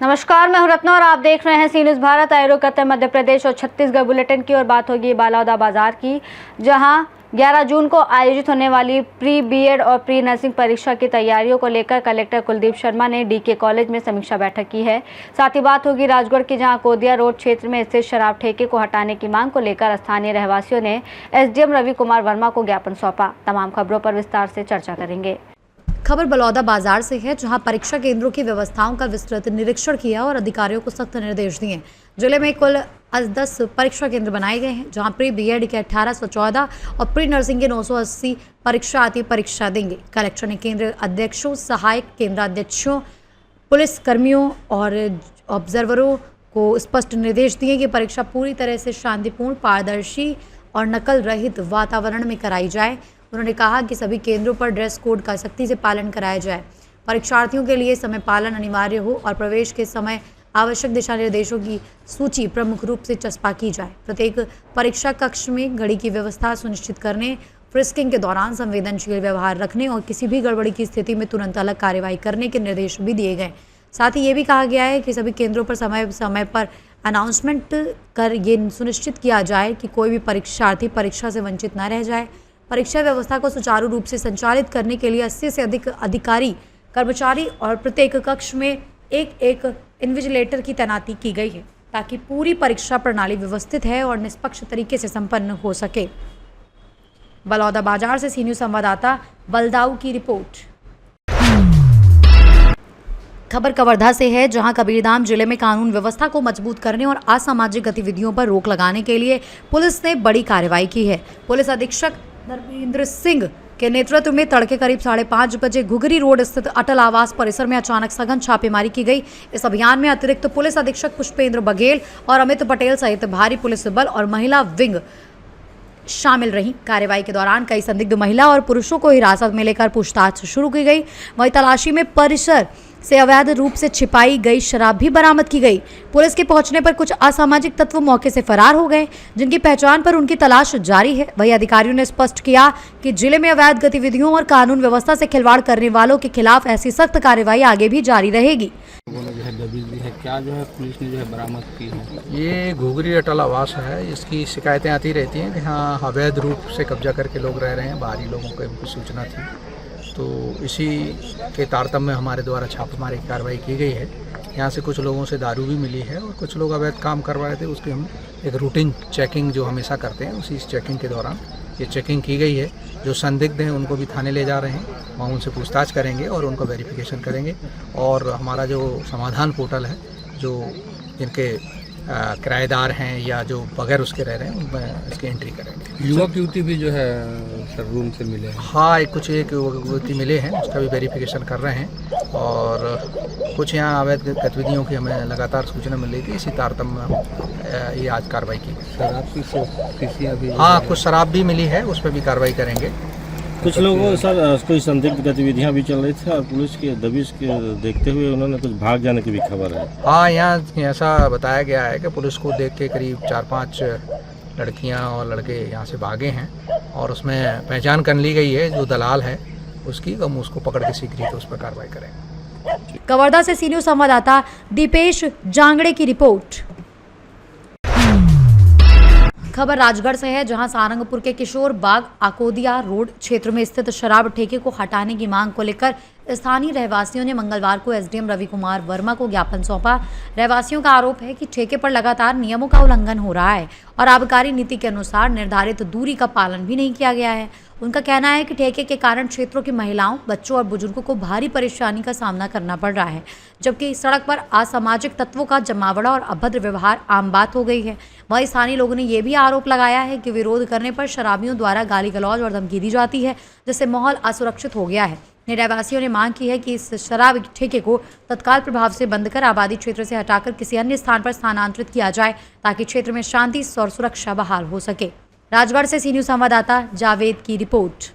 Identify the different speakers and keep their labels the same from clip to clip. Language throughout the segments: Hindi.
Speaker 1: नमस्कार, मैं हूं रत्ना और आप देख रहे हैं सी न्यूज़ भारत। आयोग करते हैं मध्य प्रदेश और छत्तीसगढ़ बुलेटिन की। और बात होगी बालौदा बाजार की, जहां 11 जून को आयोजित होने वाली प्री बीएड और प्री नर्सिंग परीक्षा की तैयारियों को लेकर कलेक्टर कुलदीप शर्मा ने डीके कॉलेज में समीक्षा बैठक की है। साथ ही बात होगी राजगढ़ की, जहां कोदिया रोड क्षेत्र में स्थित शराब ठेके को हटाने की मांग को लेकर स्थानीय रहवासियों ने एसडीएम रवि कुमार वर्मा को ज्ञापन सौंपा। तमाम खबरों पर विस्तार से चर्चा करेंगे।
Speaker 2: खबर बलौदा बाजार से है, जहां परीक्षा केंद्रों की व्यवस्थाओं का विस्तृत निरीक्षण किया और अधिकारियों को सख्त निर्देश दिए। जिले में कुल 10 परीक्षा केंद्र बनाए गए हैं, जहां प्री बीएड के 1814 और प्री नर्सिंग के 980 परीक्षार्थी परीक्षा देंगे। कलेक्टर ने केंद्र अध्यक्षों, सहायक केंद्राध्यक्षों, पुलिस कर्मियों और ऑब्जर्वरों को स्पष्ट निर्देश दिए कि परीक्षा पूरी तरह से शांतिपूर्ण, पारदर्शी और नकल रहित वातावरण में कराई जाए। उन्होंने कहा कि सभी केंद्रों पर ड्रेस कोड का सख्ती से पालन कराया जाए, परीक्षार्थियों के लिए समय पालन अनिवार्य हो और प्रवेश के समय आवश्यक दिशा निर्देशों की सूची प्रमुख रूप से चस्पा की जाए। प्रत्येक परीक्षा कक्ष में घड़ी की व्यवस्था सुनिश्चित करने, फ्रिस्किंग के दौरान संवेदनशील व्यवहार रखने और किसी भी गड़बड़ी की स्थिति में तुरंत अलग कार्रवाई करने के निर्देश भी दिए गए। साथ ही ये भी कहा गया है कि सभी केंद्रों पर समय समय पर अनाउंसमेंट कर ये सुनिश्चित किया जाए कि कोई भी परीक्षार्थी परीक्षा से वंचित न रह जाए। परीक्षा व्यवस्था को सुचारू रूप से संचालित करने के लिए 80 से अधिक अधिकारी, कर्मचारी और प्रत्येक कक्ष में एक इन्विजिलेटर की तैनाती की गई है, ताकि पूरी परीक्षा प्रणाली व्यवस्थित है और निष्पक्ष तरीके से संपन्न हो सके। बलौदा बाजार से सी न्यूज़ संवाददाता बलदाऊ की रिपोर्ट। खबर कवर्धा से है, जहां कबीरधाम जिले में कानून व्यवस्था को मजबूत करने और असामाजिक गतिविधियों पर रोक लगाने के लिए पुलिस ने बड़ी कार्रवाई की है। पुलिस अधीक्षक धर्मेंद्र सिंह के नेतृत्व में तड़के करीब 5:30 बजे घुघरी रोड स्थित अटल आवास परिसर में अचानक सघन छापेमारी की गई। इस अभियान में अतिरिक्त पुलिस अधीक्षक पुष्पेंद्र बघेल और अमित पटेल सहित भारी पुलिस बल और महिला विंग शामिल रही। कार्रवाई के दौरान कई संदिग्ध महिला और पुरुषों को हिरासत में लेकर पूछताछ शुरू की गई। वहीं तलाशी में परिसर से अवैध रूप से छिपाई गई शराब भी बरामद की गई। पुलिस के पहुंचने पर कुछ असामाजिक तत्व मौके से फरार हो गए, जिनकी पहचान पर उनकी तलाश जारी है। वहीं अधिकारियों ने स्पष्ट किया कि जिले में अवैध गतिविधियों और कानून व्यवस्था से खिलवाड़ करने वालों के खिलाफ ऐसी सख्त कार्रवाई आगे भी जारी रहेगी।
Speaker 3: क्या पुलिस ने बरामद की है?
Speaker 4: ये घुघरी अटल आवास है। इसकी शिकायतें आती रहती हैं कि हाँ अवैध रूप से कब्जा करके लोग रह रहे हैं। बाहरी लोगों को इनको सूचना थी, तो इसी के तारतम्य में हमारे द्वारा छापेमारी की कार्रवाई की गई है। यहाँ से कुछ लोगों से दारू भी मिली है और कुछ लोग अवैध काम करवा रहे थे। उसकी हम एक रूटीन चेकिंग जो हमेशा करते हैं, उसी चेकिंग के दौरान ये चेकिंग की गई है। जो संदिग्ध हैं उनको भी थाने ले जा रहे हैं, वहाँ उनसे पूछताछ करेंगे और उनका वेरिफिकेशन करेंगे। और हमारा जो समाधान पोर्टल है, जो जिनके किराएदार हैं या जो बगैर उसके रह रहे हैं, उनमें इसकी एंट्री करेंगे।
Speaker 3: युवक युवती भी सर रूम से मिले हैं?
Speaker 4: हाँ, एक युवती मिले हैं, उसका भी वेरिफिकेशन कर रहे हैं। और कुछ यहाँ अवैध गतिविधियों की हमें लगातार सूचना मिल रही थी, इसी तारतम्य में ये आज कार्रवाई की।
Speaker 3: शराब की शीशियाँ भी?
Speaker 4: हाँ, कुछ शराब भी मिली है, उस पर भी कार्रवाई करेंगे।
Speaker 5: कुछ लोगों सर कोई संदिग्ध गतिविधियां भी चल रही थी और पुलिस के दबिश के देखते हुए उन्होंने कुछ भाग जाने की भी खबर है।
Speaker 4: हाँ, यहाँ ऐसा बताया गया है कि पुलिस को देख के करीब 4-5 लड़कियां और लड़के यहाँ से भागे हैं और उसमें पहचान कर ली गई है जो दलाल है उसकी। हम उसको पकड़ के शीघ्र ही उस पर कार्रवाई करेंगे।
Speaker 2: कवर्धा से सी न्यूज़ संवाददाता दीपेश जांगड़े की रिपोर्ट। खबर राजगढ़ से है, जहां सारंगपुर के किशोर बाग आकोदिया रोड क्षेत्र में स्थित शराब ठेके को हटाने की मांग को लेकर स्थानीय रहवासियों ने मंगलवार को एसडीएम रवि कुमार वर्मा को ज्ञापन सौंपा। रहवासियों का आरोप है कि ठेके पर लगातार नियमों का उल्लंघन हो रहा है और आबकारी नीति के अनुसार निर्धारित दूरी का पालन भी नहीं किया गया है। उनका कहना है कि ठेके के कारण क्षेत्रों की महिलाओं, बच्चों और बुजुर्गों को भारी परेशानी का सामना करना पड़ रहा है, जबकि सड़क पर असामाजिक तत्वों का जमावड़ा और अभद्र व्यवहार आम बात हो गई है। वहीं स्थानीय लोगों ने यह भी आरोप लगाया है कि विरोध करने पर शराबियों द्वारा गाली गलौज और धमकी दी जाती है, जिससे माहौल असुरक्षित हो गया है। रहवासियों ने मांग की है कि इस शराब ठेके को तत्काल प्रभाव से बंद कर आबादी क्षेत्र से हटाकर किसी अन्य स्थान पर स्थानांतरित किया जाए, ताकि क्षेत्र में शांति और सुरक्षा बहाल हो सके। राजगढ़ से सी न्यूज़ संवाददाता जावेद की रिपोर्ट।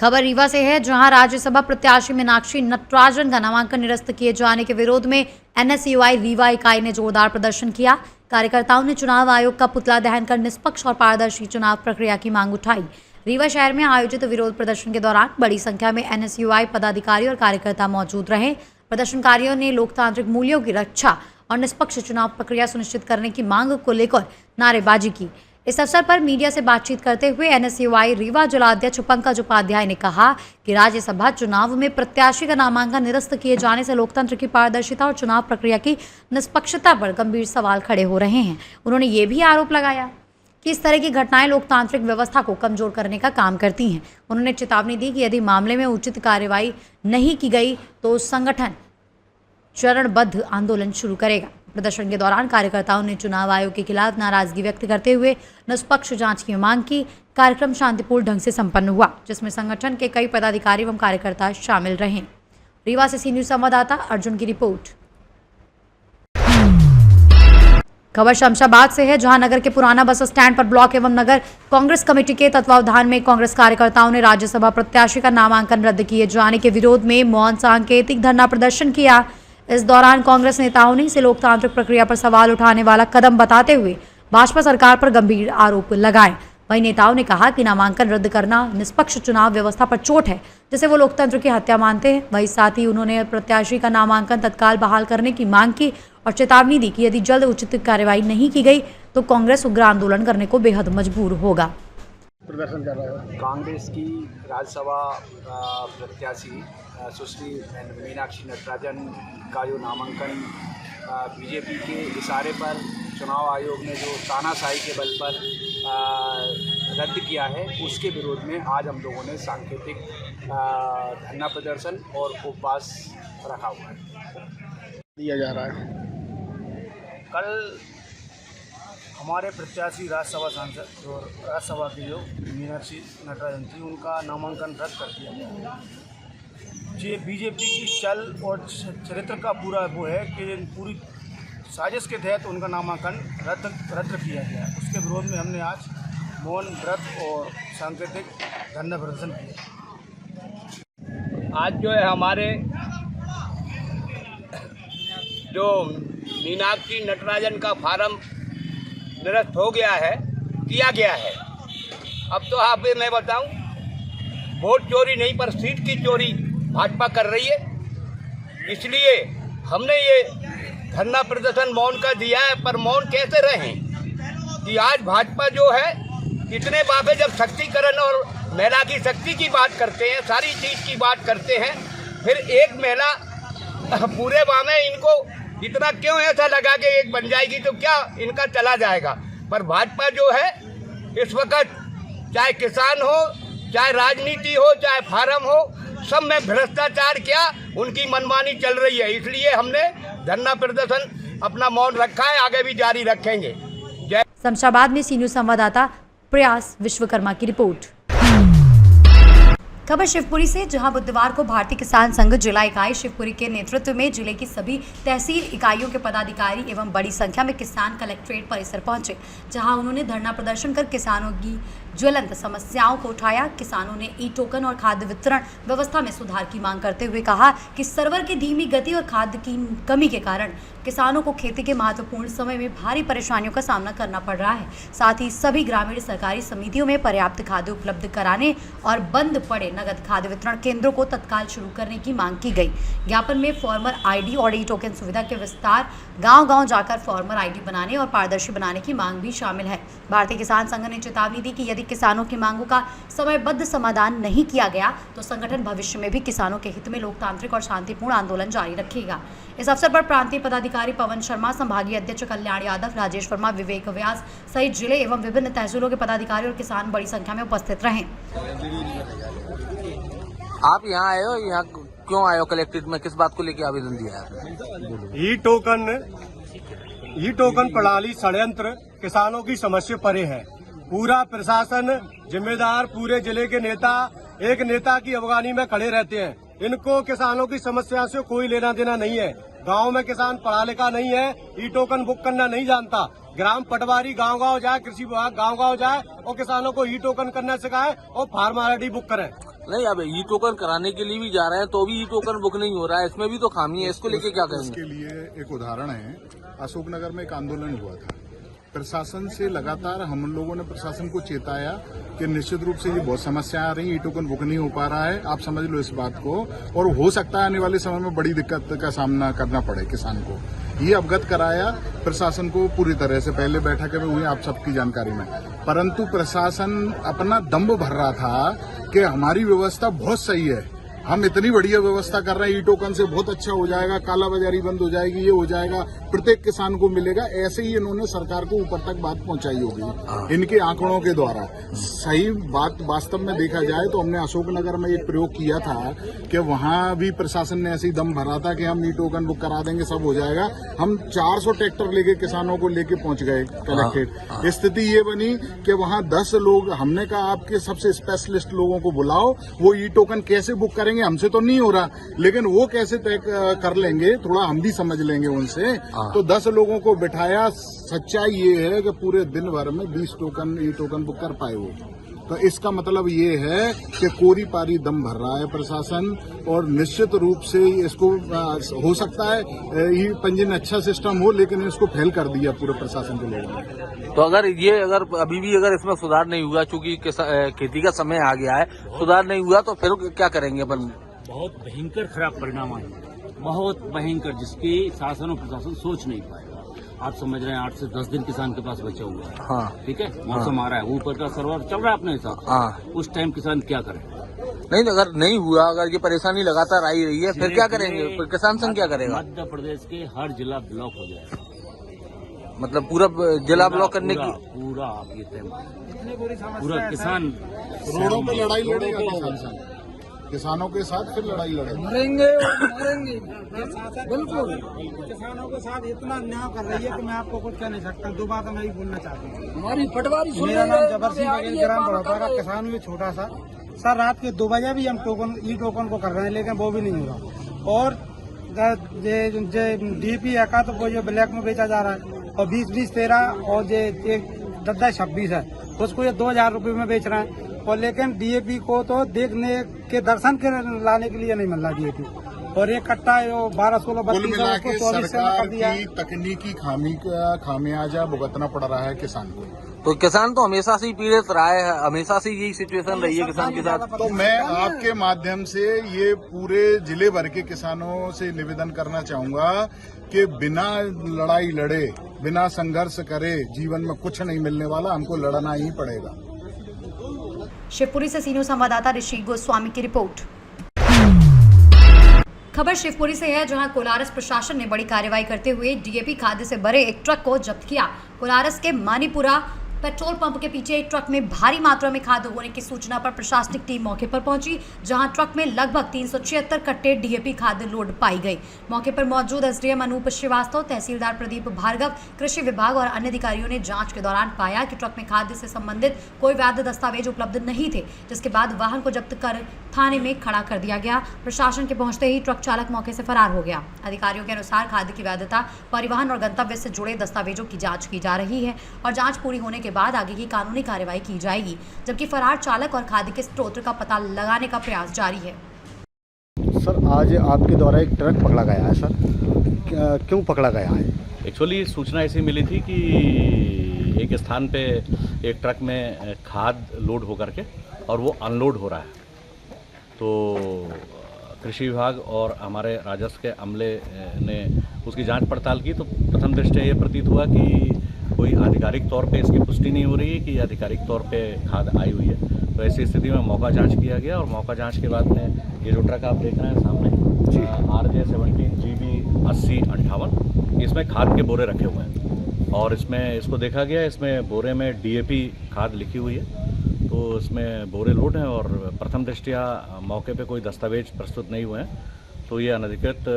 Speaker 2: खबर रीवा से है, जहां राज्यसभा प्रत्याशी मीनाक्षी नटराजन का नामांकन निरस्त किए जाने के विरोध में एनएसयूआई रीवा इकाई ने जोरदार प्रदर्शन किया। कार्यकर्ताओं ने चुनाव आयोग का पुतला दहन कर निष्पक्ष और पारदर्शी चुनाव प्रक्रिया की मांग उठाई। रीवा शहर में आयोजित विरोध प्रदर्शन के दौरान बड़ी संख्या में एनएसयूआई पदाधिकारी और कार्यकर्ता मौजूद रहे। प्रदर्शनकारियों ने लोकतांत्रिक मूल्यों की रक्षा और निष्पक्ष चुनाव प्रक्रिया सुनिश्चित करने की मांग को लेकर नारेबाजी की। इस अवसर पर मीडिया से बातचीत करते हुए NSUI रीवा जिलाध्यक्ष पंकज उपाध्याय ने कहा कि राज्यसभा चुनाव में प्रत्याशी का नामांकन निरस्त किए जाने से लोकतंत्र की पारदर्शिता और चुनाव प्रक्रिया की निष्पक्षता पर गंभीर सवाल खड़े हो रहे हैं। उन्होंने ये भी आरोप लगाया कि इस तरह की घटनाएं लोकतांत्रिक व्यवस्था को कमजोर करने का काम करती हैं। उन्होंने चेतावनी दी कि यदि मामले में उचित कार्रवाई नहीं की गई तो संगठन चरणबद्ध आंदोलन शुरू करेगा। प्रदर्शन के दौरान कार्यकर्ताओं ने चुनाव आयोग के खिलाफ नाराजगी व्यक्त करते हुए निष्पक्ष जांच की मांग की। कार्यक्रम शांतिपूर्ण ढंग से संपन्न हुआ, जिसमें संगठन के कई पदाधिकारी एवं कार्यकर्ता शामिल रहे। रीवा से सी न्यूज संवाददाता अर्जुन की रिपोर्ट। खबर शमशाबाद से है, जहां नगर के पुराना बस स्टैंड पर ब्लॉक एवं नगर कांग्रेस कमेटी के तत्वावधान में कांग्रेस कार्यकर्ताओं ने राज्यसभा प्रत्याशी का नामांकन रद्द किए जाने के विरोध में मौन सांकेतिक धरना प्रदर्शन किया। इस दौरान कांग्रेस नेताओं ने इसे लोकतांत्रिक प्रक्रिया पर सवाल उठाने वाला कदम बताते हुए भाजपा सरकार पर गंभीर आरोप लगाए। वहीं नेताओं ने कहा कि नामांकन रद्द करना निष्पक्ष चुनाव व्यवस्था पर चोट है, जिसे वो लोकतंत्र की हत्या मानते हैं। वहीं साथ ही उन्होंने प्रत्याशी का नामांकन तत्काल बहाल करने की मांग की और चेतावनी दी कि यदि जल्द उचित कार्रवाई नहीं की गई तो कांग्रेस उग्र आंदोलन करने को बेहद मजबूर होगा।
Speaker 4: प्रदर्शन कर रहा है
Speaker 6: कांग्रेस की राज्यसभा प्रत्याशी सुश्री मीनाक्षी नटराजन का जो नामांकन बीजेपी के इशारे पर चुनाव आयोग ने जो तानाशाही के बल पर रद्द किया है, उसके विरोध में आज हम लोगों ने सांकेतिक धरना प्रदर्शन और उपवास रखा हुआ है।
Speaker 4: दिया जा रहा है।
Speaker 7: कल हमारे प्रत्याशी राज्यसभा सांसद और राज्यसभा की जो मीनाक्षी नटराजन थी, उनका नामांकन रद्द कर दिया गया। ये बीजेपी की चल और चरित्र का पूरा वो है कि पूरी साजिश के तहत उनका नामांकन रद्द किया गया। उसके विरोध में हमने आज मौन व्रत और सांकेतिक धरना प्रदर्शन किया।
Speaker 8: आज जो है हमारे जो मीनाक्षी नटराजन का फार्म निरस्त हो गया है, किया गया है। अब तो आप मैं बताऊं, वोट चोरी नहीं पर सीट की चोरी भाजपा कर रही है। इसलिए हमने ये धरना प्रदर्शन मौन का दिया है। पर मौन कैसे रहें कि आज भाजपा जो है इतने बाबे जब शक्तिकरण और महिला की शक्ति की बात करते हैं, सारी चीज़ की बात करते हैं, फिर एक महिला पूरे बामे इनको इतना क्यों ऐसा लगा कि एक बन जाएगी तो क्या इनका चला जाएगा। पर भाजपा जो है इस वक्त चाहे किसान हो, चाहे राजनीति हो, चाहे फार्म हो, सब में भ्रष्टाचार क्या उनकी मनमानी चल रही है। इसलिए हमने धरना प्रदर्शन अपना मौन रखा है, आगे भी जारी रखेंगे। जय।
Speaker 2: शमशाबाद में सी न्यूज संवाददाता प्रयास विश्वकर्मा की रिपोर्ट। खबर शिवपुरी से, जहां बुधवार को भारतीय किसान संघ जिला इकाई शिवपुरी के नेतृत्व में जिले की सभी तहसील इकाइयों के पदाधिकारी एवं बड़ी संख्या में किसान कलेक्ट्रेट परिसर पहुंचे, जहां उन्होंने धरना प्रदर्शन कर किसानों की ज्वलंत समस्याओं को उठाया। किसानों ने ई टोकन और खाद्य वितरण व्यवस्था में सुधार की मांग करते हुए कहा कि सर्वर की धीमी गति और खाद्य की कमी के कारण किसानों को खेती के महत्वपूर्ण समय में भारी परेशानियों का सामना करना पड़ रहा है। साथ ही सभी ग्रामीण सहकारी समितियों में पर्याप्त खाद्य उपलब्ध कराने और बंद पड़े नगद खाद्य वितरण केंद्रों को तत्काल शुरू करने की मांग की गई। ज्ञापन में फार्मर आईडी और ई टोकन सुविधा के विस्तार, गांव-गांव जाकर फार्मर आईडी बनाने और पारदर्शी बनाने की मांग भी शामिल है। भारतीय किसान संघ ने चेतावनी दी कि यदि किसानों की मांगों का समयबद्ध समाधान नहीं किया गया तो संगठन भविष्य में भी किसानों के हित में लोकतांत्रिक और शांतिपूर्ण आंदोलन जारी रखेगा। इस अवसर पर प्रांतीय पदाधिकारी पवन शर्मा, संभागीय अध्यक्ष कल्याण यादव, राजेश वर्मा, विवेक व्यास सहित जिले एवं विभिन्न तहसीलों के पदाधिकारी और किसान बड़ी संख्या में उपस्थित रहे।
Speaker 9: आप यहाँ आए हो, यहाँ क्यों आए हो? कलेक्ट्रेट में किस बात को लेकर आवेदन दिया है?
Speaker 10: ई टोकन प्रणाली षड्यंत्र किसानों की समस्या परे है। पूरा प्रशासन जिम्मेदार, पूरे जिले के नेता एक नेता की अफगानी में खड़े रहते हैं। इनको किसानों की समस्या से कोई लेना देना नहीं है। गांव में किसान पढ़ा लिखा नहीं है, ई टोकन बुक करना नहीं जानता। ग्राम पटवारी गांव-गांव जाए, कृषि विभाग गांव-गांव जाए और किसानों को ई टोकन करना सिखाए और फार्म आईडी बुक करें।
Speaker 9: नहीं, अब ई टोकन कराने के लिए भी जा रहे हैं तो भी ई टोकन बुक नहीं हो रहा है। इसमें भी तो खामी है, इसको लेके क्या करेंगे?
Speaker 11: इसके लिए एक उदाहरण है, अशोकनगर में एक आंदोलन हुआ था प्रशासन से लगातार हम लोगों ने प्रशासन को चेताया कि निश्चित रूप से ये बहुत समस्या आ रही है, ई टोकन बुक नहीं हो पा रहा है, आप समझ लो इस बात को, और हो सकता है आने वाले समय में बड़ी दिक्कत का सामना करना पड़े किसान को। ये अवगत कराया प्रशासन को पूरी तरह से, पहले बैठकें में हुई आप सबकी जानकारी में, परंतु प्रशासन अपना दम्भ भर रहा था कि हमारी व्यवस्था बहुत सही है, हम इतनी बढ़िया व्यवस्था कर रहे हैं, ई टोकन से बहुत अच्छा हो जाएगा, कालाबाजारी बंद हो जाएगी, ये हो जाएगा, प्रत्येक किसान को मिलेगा, ऐसे ही इन्होंने सरकार को ऊपर तक बात पहुंचाई होगी इनके आंकड़ों के द्वारा। सही बात वास्तव में देखा जाए तो हमने अशोकनगर में एक प्रयोग किया था कि वहां भी प्रशासन ने ऐसे ही दम भरा था कि हम ई टोकन बुक करा देंगे, सब हो जाएगा। हम 400 ट्रैक्टर लेके किसानों को लेके पहुंच गए कलेक्टेड। स्थिति ये बनी कि वहां 10 लोग, हमने कहा आपके सबसे स्पेशलिस्ट लोगों को बुलाओ, वो ई टोकन कैसे बुक करेंगे, हमसे तो नहीं हो रहा, लेकिन वो कैसे तय कर लेंगे, थोड़ा हम भी समझ लेंगे उनसे। तो 10 लोगों को बिठाया। सच्चाई ये है कि पूरे दिन भर में 20 टोकन ई टोकन बुक कर पाए वो। तो इसका मतलब ये है कि कोरी पारी दम भर रहा है प्रशासन, और निश्चित रूप से इसको हो सकता है ई पंजीयन अच्छा सिस्टम हो, लेकिन इसको फेल कर दिया पूरे प्रशासन के लोगों ने।
Speaker 9: तो अगर अभी भी इसमें सुधार नहीं हुआ, चूंकि खेती का समय आ गया है, सुधार नहीं हुआ तो फिर क्या करेंगे अपन?
Speaker 12: बहुत भयंकर खराब परिणाम आए, बहुत भयंकर, जिसकी शासन और प्रशासन सोच नहीं पाएगा। आप समझ रहे हैं 8 से 10 दिन किसान के पास बचा हुआ है।
Speaker 9: हाँ।
Speaker 12: ठीक है, मौसम आ रहा है, ऊपर का सर्वर चल रहा है अपने हिसाब से।
Speaker 9: हाँ।
Speaker 12: उस टाइम किसान क्या करे?
Speaker 9: नहीं, अगर नहीं हुआ, अगर ये परेशानी लगातार आई रही है, फिर क्या करेंगे? किसान संघ क्या करेगा?
Speaker 12: मध्य प्रदेश के हर जिला ब्लॉक हो जाएगा,
Speaker 9: मतलब पूरा जिला ब्लॉक करने की
Speaker 12: पूरा आप ये तय, पूरा किसान
Speaker 11: रोडों पे लड़ाई लड़ेगा किसान संघ, किसानों के साथ फिर लड़ाई लड़ेंगे,
Speaker 13: मरेंगे बिल्कुल। किसानों के साथ इतना अन्याय कर रही है कि मैं आपको कुछ कह नहीं सकता। 2 बात मैं ही बोलना चाहता हूँ। हमारी पटवारी, मेरा नाम जबर सिंह बघेल, ग्राम बड़ौदा, किसान भी छोटा सा। सर रात के 2 बजे भी हम ई टोकन को कर रहे हैं, लेकिन वो भी नहीं हो रहा। और डीपी का तो वो जो ब्लैक में बेचा जा रहा है, और 20-20-13 और जो 10-26 है, उसको ये 2000 रुपये में बेच रहे हैं। और लेकिन डीएपी को तो देखने के दर्शन के लाने के लिए नहीं मिल रहा डीएपी, और एक कट्टा 12-16-32
Speaker 11: सरकार की तकनीकी खामी का खामियाजा भुगतना पड़ रहा है किसान को।
Speaker 9: तो किसान तो हमेशा से ही पीड़ित रहा है, हमेशा से यही सिचुएशन रही है किसान के साथ।
Speaker 11: तो मैं आपके माध्यम से ये पूरे जिले भर के किसानों से निवेदन करना चाहूंगा कि बिना लड़ाई लड़े, बिना संघर्ष करे जीवन में कुछ नहीं मिलने वाला, हमको लड़ना ही पड़ेगा।
Speaker 2: शिवपुरी से सीनियर संवाददाता ऋषि गोस्वामी की रिपोर्ट। खबर शिवपुरी से है, जहां कोलारस प्रशासन ने बड़ी कार्रवाई करते हुए डीएपी खाद्य से भरे एक ट्रक को जब्त किया। कोलारस के मानीपुरा पेट्रोल पंप के पीछे एक ट्रक में भारी मात्रा में खाद होने की सूचना पर प्रशासनिक टीम मौके पर पहुंची, जहां ट्रक में लगभग 376 कट्टे डीएपी खाद लोड पाई गई। मौके पर मौजूद एसडीएम अनूप श्रीवास्तव, तहसीलदार प्रदीप भार्गव, कृषि विभाग और अन्य अधिकारियों ने जांच के दौरान पाया कि ट्रक में खाद्य से संबंधित कोई वैध दस्तावेज उपलब्ध नहीं थे, जिसके बाद वाहन को जब्त कर थाने में खड़ा कर दिया गया। प्रशासन के पहुंचते ही ट्रक चालक मौके से फरार हो गया। अधिकारियों के अनुसार खाद्य की वैधता, परिवहन और गंतव्य से जुड़े दस्तावेजों की जांच की जा रही है और जांच पूरी होने के बाद आगे की कानूनी कार्रवाई की जाएगी, जबकि फरार चालक और खाद्य के स्रोत का पता लगाने का प्रयास जारी है।
Speaker 14: सर आज आपके द्वारा एक ट्रक पकड़ा गया है, सर क्यों पकड़ा गया है?
Speaker 15: एक्चुअली सूचना ऐसी मिली थी कि एक स्थान पे एक ट्रक में खाद लोड होकर के और वो अनलोड हो रहा है, तो कृषि विभाग और हमारे राजस्व के अमले ने उसकी जांच पड़ताल की, तो प्रथम दृष्टया ये प्रतीत हुआ कि कोई आधिकारिक तौर पे इसकी पुष्टि नहीं हो रही है कि आधिकारिक तौर पे खाद आई हुई है। तो ऐसी स्थिति में मौका जांच किया गया और मौका जांच के बाद में ये जो ट्रक आप देख रहे हैं सामने RJ 17 GB 8058, इसमें खाद के बोरे रखे हुए हैं और इसमें इसको देखा गया, इसमें बोरे में DAP खाद लिखी हुई है, तो इसमें बोरे लोड हैं और प्रथम दृष्टया मौके पे कोई दस्तावेज प्रस्तुत नहीं हुए हैं, तो ये अनधिकृत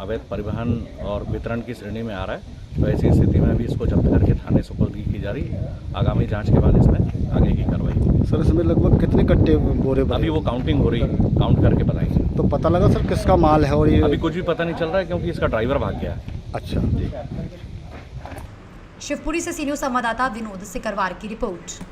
Speaker 15: अवैध परिवहन और वितरण की श्रेणी में आ रहा है। तो ऐसी स्थिति में भी इसको जब्त करके थाने सुपुर्दगी की जा रही है। आगामी जांच के बाद इसमें आगे की कार्रवाई।
Speaker 14: सर इसमें लगभग कितने कट्टे बोरे
Speaker 15: अभी वो काउंटिंग हो रही है, काउंट करके बताएंगे।
Speaker 14: तो पता लगा सर किसका माल है? और ये
Speaker 15: अभी कुछ भी पता नहीं चल रहा है क्योंकि इसका ड्राइवर भाग गया है।
Speaker 14: अच्छा जी।
Speaker 2: शिवपुरी से सीनियर संवाददाता विनोद सिकरवार की रिपोर्ट।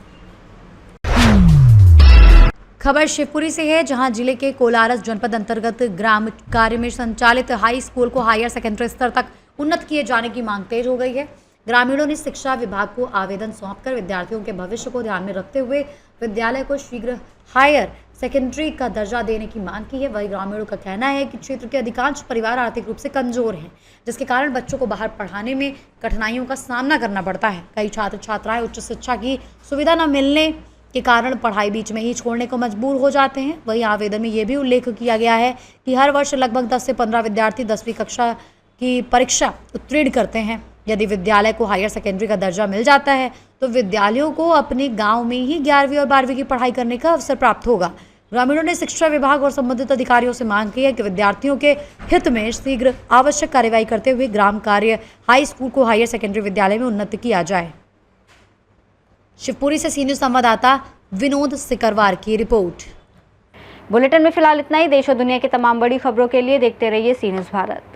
Speaker 2: खबर शिवपुरी से है, जहां जिले के कोलारस जनपद अंतर्गत ग्राम कार्य में संचालित हाई स्कूल को हायर सेकेंडरी स्तर तक उन्नत किए जाने की मांग तेज हो गई है। ग्रामीणों ने शिक्षा विभाग को आवेदन सौंपकर विद्यार्थियों के भविष्य को ध्यान में रखते हुए विद्यालय को शीघ्र हायर सेकेंडरी का दर्जा देने की मांग की है। वहीं ग्रामीणों का कहना है कि क्षेत्र के अधिकांश परिवार आर्थिक रूप से कमजोर हैं, जिसके कारण बच्चों को बाहर पढ़ाने में कठिनाइयों का सामना करना पड़ता है। कई छात्र छात्राएं उच्च शिक्षा की सुविधा न मिलने के कारण पढ़ाई बीच में ही छोड़ने को मजबूर हो जाते हैं। वहीं आवेदन में ये भी उल्लेख किया गया है कि हर वर्ष लगभग 10 से 15 विद्यार्थी 10वीं कक्षा की परीक्षा उत्तीर्ण करते हैं। यदि विद्यालय को हायर सेकेंडरी का दर्जा मिल जाता है तो विद्यालयों को अपने गांव में ही 11वीं और 12वीं की पढ़ाई करने का अवसर प्राप्त होगा। ग्रामीणों ने शिक्षा विभाग और संबंधित अधिकारियों से मांग की है कि विद्यार्थियों के हित में शीघ्र आवश्यक कार्यवाही करते हुए ग्राम कार्य हाई स्कूल को हायर सेकेंडरी विद्यालय में उन्नत किया जाए। शिवपुरी से सी न्यूज़ संवाददाता विनोद सिकरवार की रिपोर्ट।
Speaker 1: बुलेटिन में फिलहाल इतना ही। देश और दुनिया की तमाम बड़ी खबरों के लिए देखते रहिए सी न्यूज़ भारत।